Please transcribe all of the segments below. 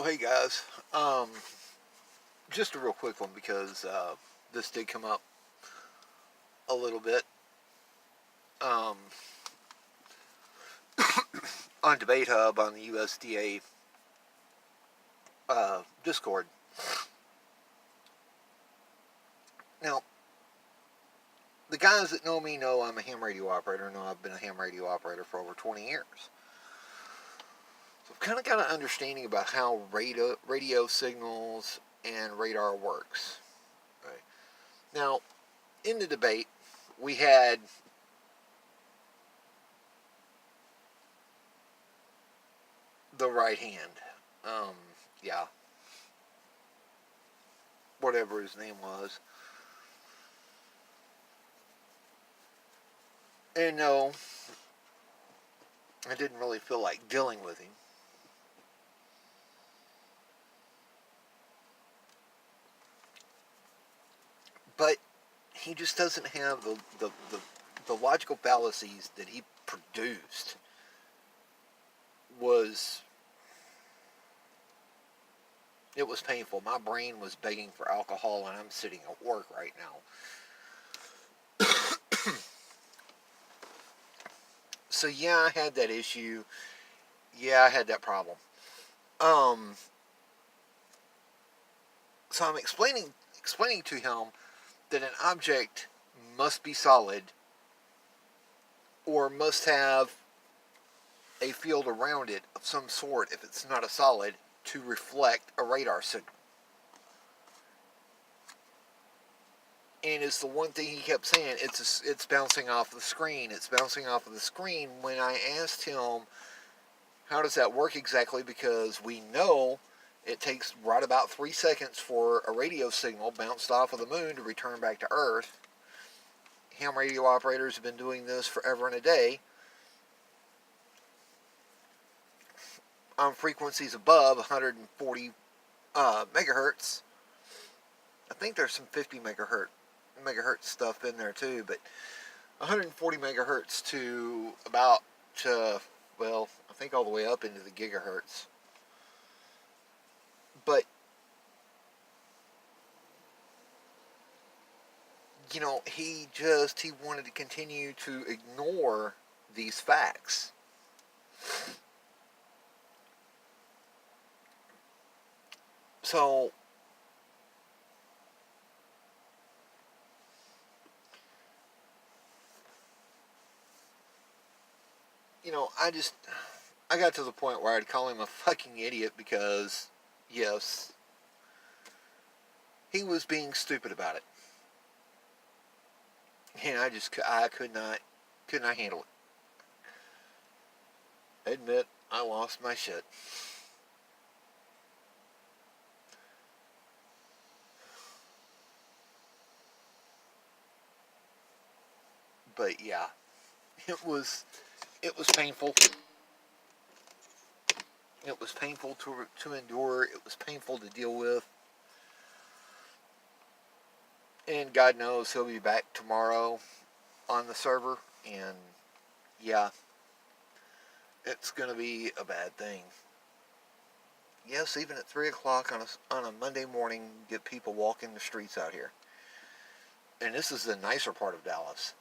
Oh, hey guys. Just a real quick one because this did come up a little bit um, on Debate Hub on the USDA Discord. Now, the guys that know me know I'm a ham radio operator. Know I've been a ham radio operator for over 20 years. So I've kind of got an understanding about how radio signals and radar works. Right. Now, in the debate, we had the right hand. Um, yeah, whatever his name was. And no, I didn't really feel like dealing with him. But he just doesn't have the logical fallacies that he produced it was painful. My brain was begging for alcohol and I'm sitting at work right now. So yeah, I had that issue. Yeah, I had that problem. So I'm explaining to him that an object must be solid or must have a field around it of some sort if it's not a solid to reflect a radar signal. And it's the one thing he kept saying, it's bouncing off the screen. It's bouncing off of the screen. When I asked him, how does that work exactly? Because we know it takes right about 3 seconds for a radio signal bounced off of the moon to return back to Earth. Ham radio operators have been doing this forever and a day on frequencies above 140 megahertz. I think there's some 50 megahertz stuff in there too, but 140 megahertz to about well, I think all the way up into the gigahertz. But he wanted to continue to ignore these facts. So I got to the point where I'd call him a fucking idiot because, yes, he was being stupid about it. And I could not handle it. Admit, I lost my shit. But yeah, it was painful. It was painful to endure. It was painful to deal with. And God knows he'll be back tomorrow on the server. And yeah, it's going to be a bad thing. Yes, even at 3 o'clock on a Monday morning, get people walking the streets out here. And this is the nicer part of Dallas.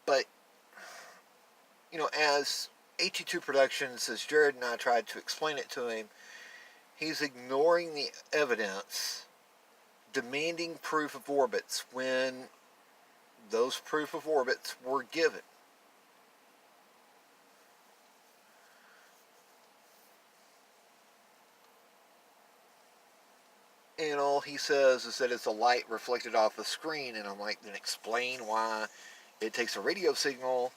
But, as AT2 Productions, as Jared and I tried to explain it to him, he's ignoring the evidence, demanding proof of orbits when those proof of orbits were given. And all he says is that it's a light reflected off the screen, and I'm like, then explain why it takes a radio signal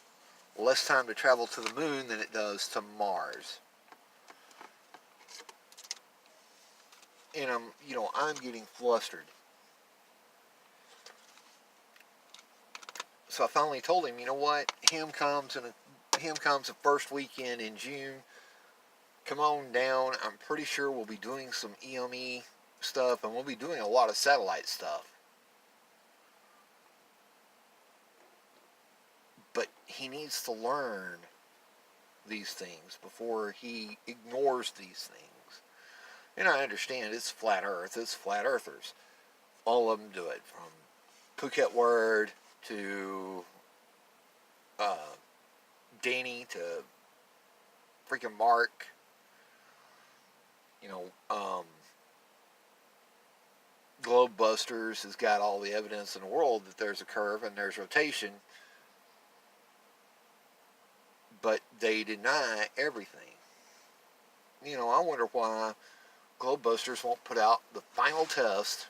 less time to travel to the moon than it does to Mars. And I'm getting flustered. So I finally told him, you know what? Him comes the first weekend in June. Come on down. I'm pretty sure we'll be doing some EME stuff, and we'll be doing a lot of satellite stuff. But he needs to learn these things, before he ignores these things. And I understand it's flat Earth, it's flat earthers. All of them do it, from Phuket Word to uh, Danny to freaking Mark. You know, Globe Busters has got all the evidence in the world that there's a curve and there's rotation, but they deny everything. You know, I wonder why Globe Busters won't put out the final test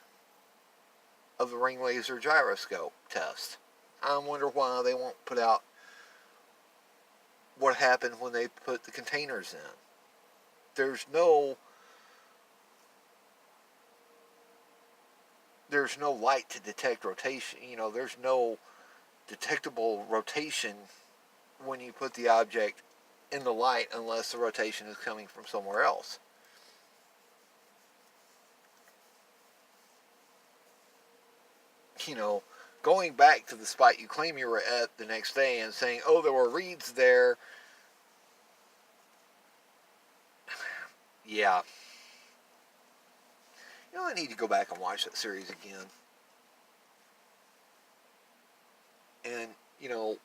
of the ring laser gyroscope test. I wonder why they won't put out what happened when they put the containers in. There's no light to detect rotation. You know, there's no detectable rotation when you put the object in the light, unless the rotation is coming from somewhere else. You know, going back to the spot you claim you were at the next day and saying, oh, there were reeds there. Yeah. You know, I need to go back and watch that series again. And, you know,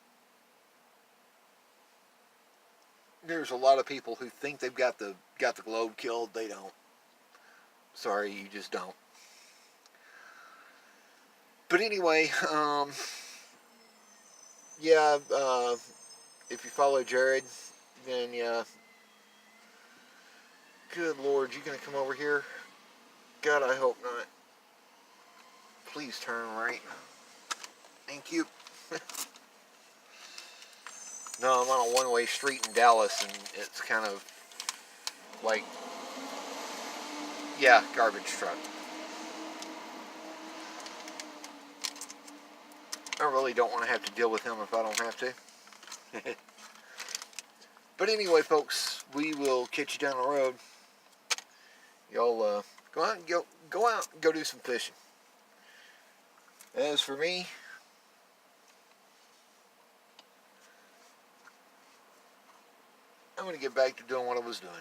there's a lot of people who think they've got the globe killed. They don't. Sorry, you just don't. But anyway, yeah, if you follow Jared, then yeah. Good Lord, you gonna come over here? God, I hope not. Please turn right. Thank you. No, I'm on a one-way street in Dallas, and it's kind of like, yeah, garbage truck. I really don't want to have to deal with him if I don't have to. But anyway, folks, we will catch you down the road. Y'all go out and go do some fishing. As for me, I'm going to get back to doing what I was doing.